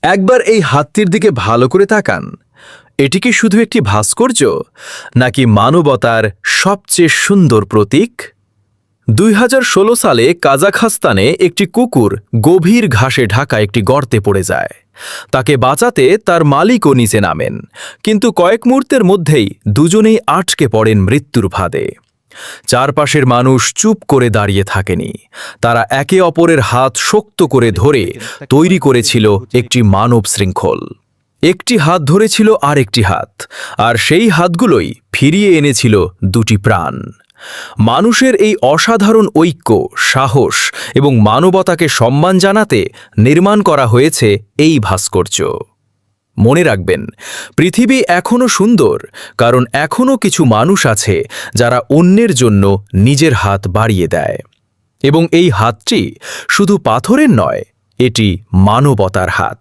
একবার এই হাতটির দিকে ভালো করে তাকান। এটি কি শুধু একটি ভাস্কর্য, নাকি মানবতার সবচেয়ে সুন্দর প্রতীক? 2016 সালে কাজাখস্তানে একটি কুকুর গভীর ঘাসে ঢাকা একটি গর্তে পড়ে যায়। তাকে বাঁচাতে তার মালিকও নিচে নামেন, কিন্তু কয়েক মুহূর্তের মধ্যেই দুজনেই আটকে পড়েন মৃত্যুর ফাঁদে। চারপাশের মানুষ চুপ করে দাঁড়িয়ে থাকেনি। তারা একে অপরের হাত শক্ত করে ধরে তৈরি করেছিল একটি মানব শৃঙ্খল। একটি হাত ধরেছিল আরেকটি হাত, আর সেই হাতগুলোই ফিরিয়ে এনেছিল দুটি প্রাণ। মানুষের এই অসাধারণ ঐক্য, সাহস এবং মানবতাকে সম্মান জানাতে নির্মাণ করা হয়েছে এই ভাস্কর্য। মনে রাখবেন, পৃথিবী এখনও সুন্দর, কারণ এখনও কিছু মানুষ আছে যারা অন্যের জন্য নিজের হাত বাড়িয়ে দেয়। এবং এই হাতটি শুধু পাথরের নয়, এটি মানবতার হাত।